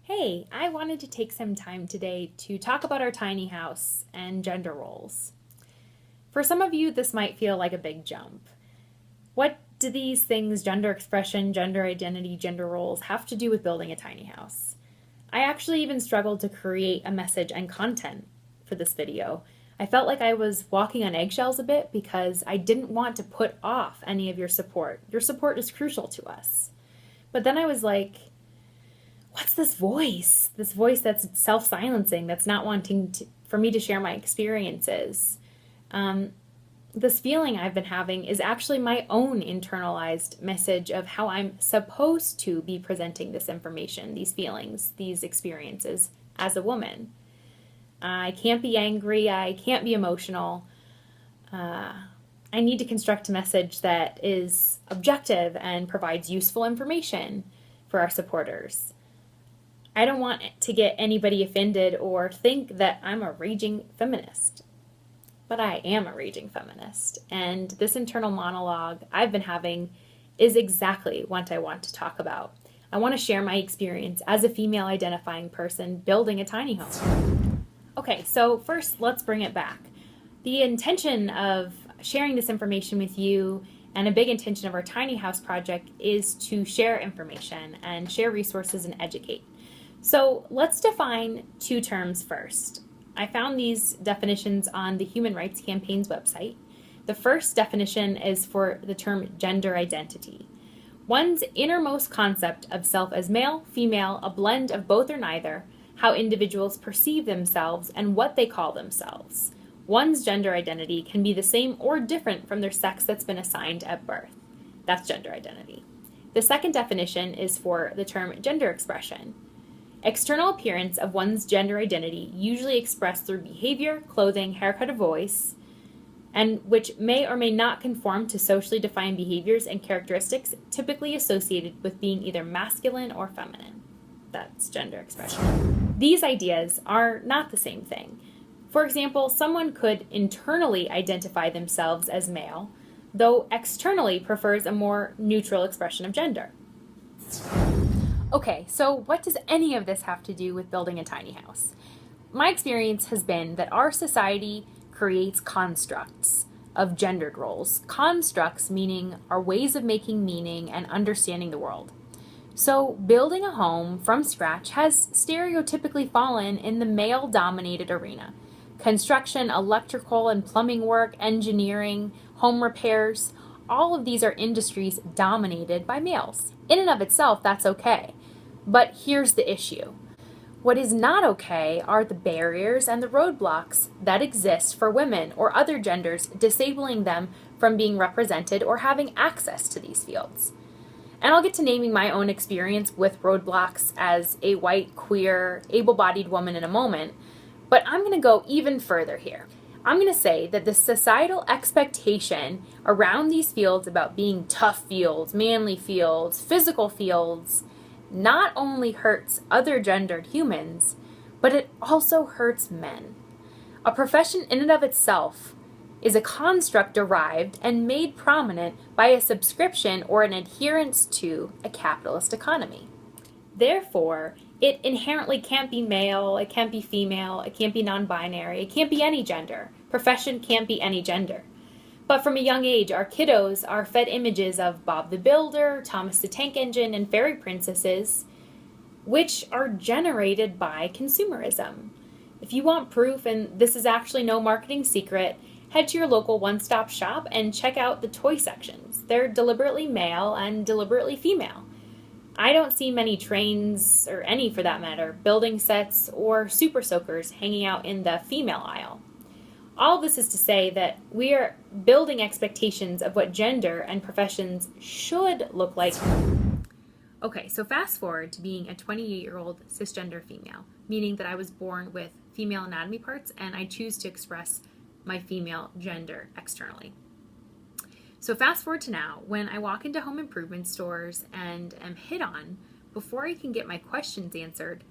Hey, I wanted to take some time today to talk about our tiny house and gender roles. For some of you, this might feel like a big jump. What do these things, gender expression, gender identity, gender roles, have to do with building a tiny house? I actually even struggled to create a message and content for this video. I felt like I was walking on eggshells a bit because I didn't want to put off any of your support. Your support is crucial to us. But then I was like, what's this voice? This voice that's self-silencing, that's not wanting for me to share my experiences. This feeling I've been having is actually my own internalized message of how I'm supposed to be presenting this information, these feelings, these experiences as a woman. I can't be angry. I can't be emotional. I need to construct a message that is objective and provides useful information for our supporters. I don't want to get anybody offended or think that I'm a raging feminist. But I am a raging feminist. And this internal monologue I've been having is exactly what I want to talk about. I want to share my experience as a female identifying person building a tiny home. Okay, so first let's bring it back. The intention of sharing this information with you and a big intention of our tiny house project is to share information and share resources and educate. So let's define two terms first. I found these definitions on the Human Rights Campaign's website. The first definition is for the term gender identity. One's innermost concept of self as male, female, a blend of both or neither, how individuals perceive themselves and what they call themselves. One's gender identity can be the same or different from their sex that's been assigned at birth. That's gender identity. The second definition is for the term gender expression. External appearance of one's gender identity, usually expressed through behavior, clothing, haircut, or voice, and which may or may not conform to socially defined behaviors and characteristics typically associated with being either masculine or feminine. That's gender expression. These ideas are not the same thing. For example, someone could internally identify themselves as male, though externally prefers a more neutral expression of gender. Okay, so what does any of this have to do with building a tiny house? My experience has been that our society creates constructs of gendered roles. Constructs meaning our ways of making meaning and understanding the world. So building a home from scratch has stereotypically fallen in the male-dominated arena. Construction, electrical and plumbing work, engineering, home repairs, all of these are industries dominated by males. In and of itself, that's okay. But here's the issue. What is not okay are the barriers and the roadblocks that exist for women or other genders, disabling them from being represented or having access to these fields. And I'll get to naming my own experience with roadblocks as a white, queer, able-bodied woman in a moment, but I'm going to go even further here. I'm going to say that the societal expectation around these fields about being tough fields, manly fields, physical fields, not only hurts other gendered humans, but it also hurts men. A profession in and of itself is a construct derived and made prominent by a subscription or an adherence to a capitalist economy. Therefore, it inherently can't be male, it can't be female, it can't be non-binary, it can't be any gender. Profession can't be any gender. But from a young age, our kiddos are fed images of Bob the Builder, Thomas the Tank Engine, and fairy princesses, which are generated by consumerism. If you want proof, and this is actually no marketing secret, head to your local one-stop shop and check out the toy sections. They're deliberately male and deliberately female. I don't see many trains, or any for that matter, building sets or super soakers hanging out in the female aisle. All this is to say that we are building expectations of what gender and professions should look like. Okay, so fast forward to being a 28-year-old cisgender female, meaning that I was born with female anatomy parts and I choose to express my female gender externally. So fast forward to now, when I walk into home improvement stores and am hit on before I can get my questions answered,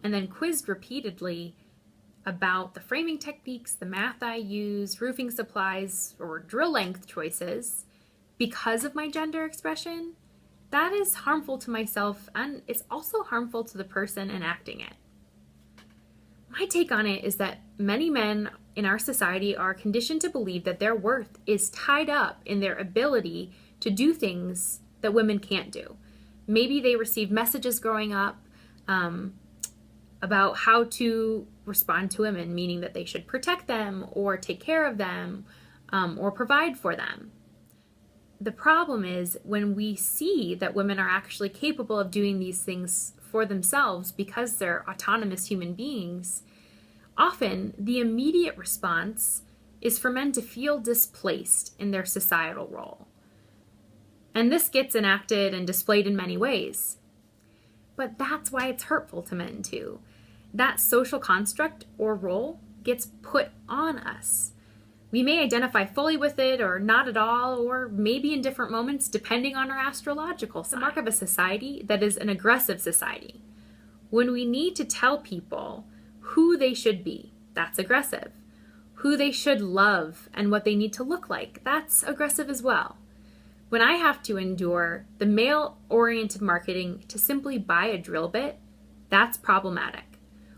and then quizzed repeatedly about the framing techniques, the math I use, roofing supplies, or drill length choices because of my gender expression, that is harmful to myself, and it's also harmful to the person enacting it. My take on it is that many men in our society are conditioned to believe that their worth is tied up in their ability to do things that women can't do. Maybe they received messages growing up about how to respond to women, meaning that they should protect them or take care of them or provide for them. The problem is when we see that women are actually capable of doing these things for themselves because they're autonomous human beings, often the immediate response is for men to feel displaced in their societal role. And this gets enacted and displayed in many ways. But that's why it's hurtful to men too. That social construct or role gets put on us. We may identify fully with it or not at all, or maybe in different moments depending on our astrological sign. It's the mark of a society that is an aggressive society. When we need to tell people who they should be, that's aggressive. Who they should love and what they need to look like, that's aggressive as well. When I have to endure the male-oriented marketing to simply buy a drill bit, that's problematic.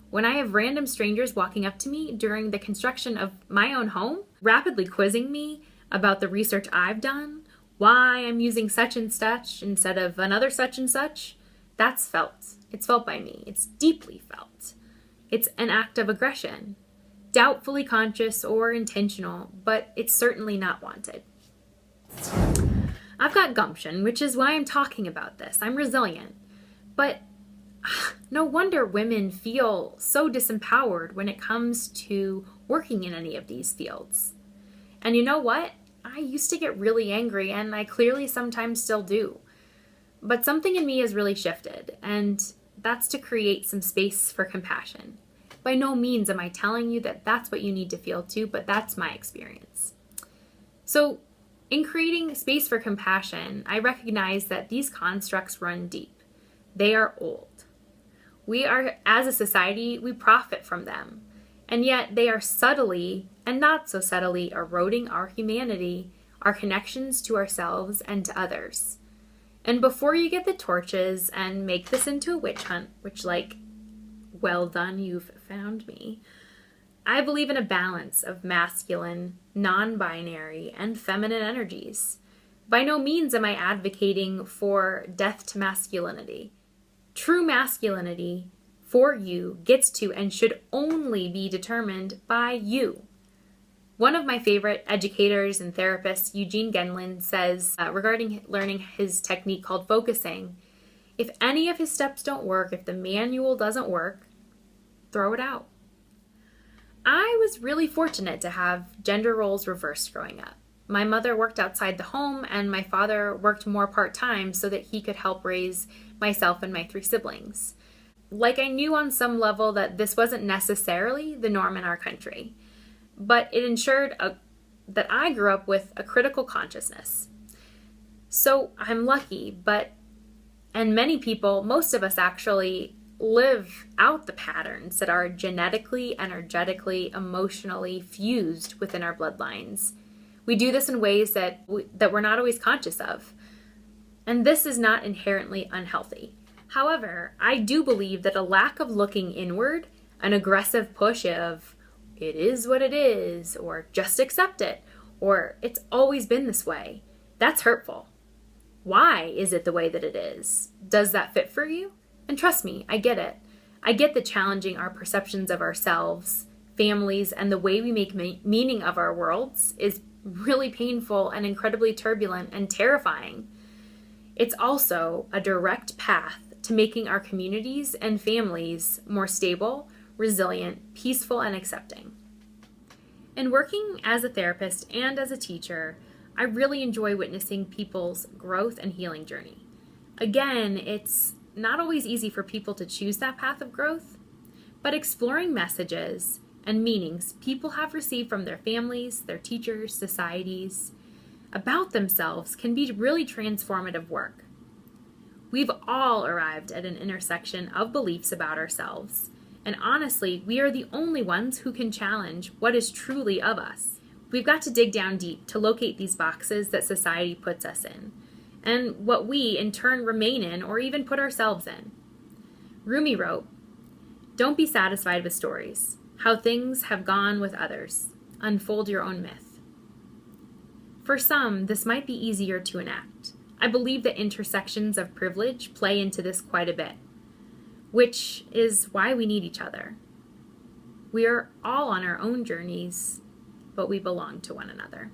When I have random strangers walking up to me during the construction of my own home, rapidly quizzing me about the research I've done, why I'm using such and such instead of another such and such, that's felt. It's felt by me. It's deeply felt. It's an act of aggression, doubtfully conscious or intentional, but it's certainly not wanted. I've got gumption, which is why I'm talking about this. I'm resilient. But no wonder women feel so disempowered when it comes to working in any of these fields. And you know what? I used to get really angry, and I clearly sometimes still do. But something in me has really shifted, and that's to create some space for compassion. By no means am I telling you that that's what you need to feel too, but that's my experience. So, in creating space for compassion, I recognize that these constructs run deep. They are old. We are, as a society, we profit from them. And yet they are subtly and not so subtly eroding our humanity, our connections to ourselves and to others. And before you get the torches and make this into a witch hunt, which well done, you've found me, I believe in a balance of masculine, non-binary, and feminine energies. By no means am I advocating for death to masculinity. True masculinity for you gets to and should only be determined by you. One of my favorite educators and therapists, Eugene Genlin, says regarding learning his technique called focusing, if any of his steps don't work, if the manual doesn't work, throw it out. I was really fortunate to have gender roles reversed growing up. My mother worked outside the home, and my father worked more part-time so that he could help raise myself and my 3 siblings. I knew on some level that this wasn't necessarily the norm in our country, but it ensured that I grew up with a critical consciousness. So I'm lucky, and many people, most of us actually, live out the patterns that are genetically, energetically, emotionally fused within our bloodlines. We do this in ways that we're not always conscious of. And this is not inherently unhealthy. However, I do believe that a lack of looking inward, an aggressive push of, it is what it is, or just accept it, or it's always been this way, that's hurtful. Why is it the way that it is? Does that fit for you? And trust me, I get it. I get that challenging our perceptions of ourselves, families, and the way we make meaning of our worlds is really painful and incredibly turbulent and terrifying. It's also a direct path to making our communities and families more stable, resilient, peaceful, and accepting. In working as a therapist and as a teacher, I really enjoy witnessing people's growth and healing journey. Again, it's not always easy for people to choose that path of growth, but exploring messages and meanings people have received from their families, their teachers, societies, about themselves can be really transformative work. We've all arrived at an intersection of beliefs about ourselves, and honestly, we are the only ones who can challenge what is truly of us. We've got to dig down deep to locate these boxes that society puts us in. and what we, in turn, remain in or even put ourselves in. Rumi wrote, "Don't be satisfied with stories, how things have gone with others. Unfold your own myth." For some, this might be easier to enact. I believe that intersections of privilege play into this quite a bit, which is why we need each other. We are all on our own journeys, but we belong to one another.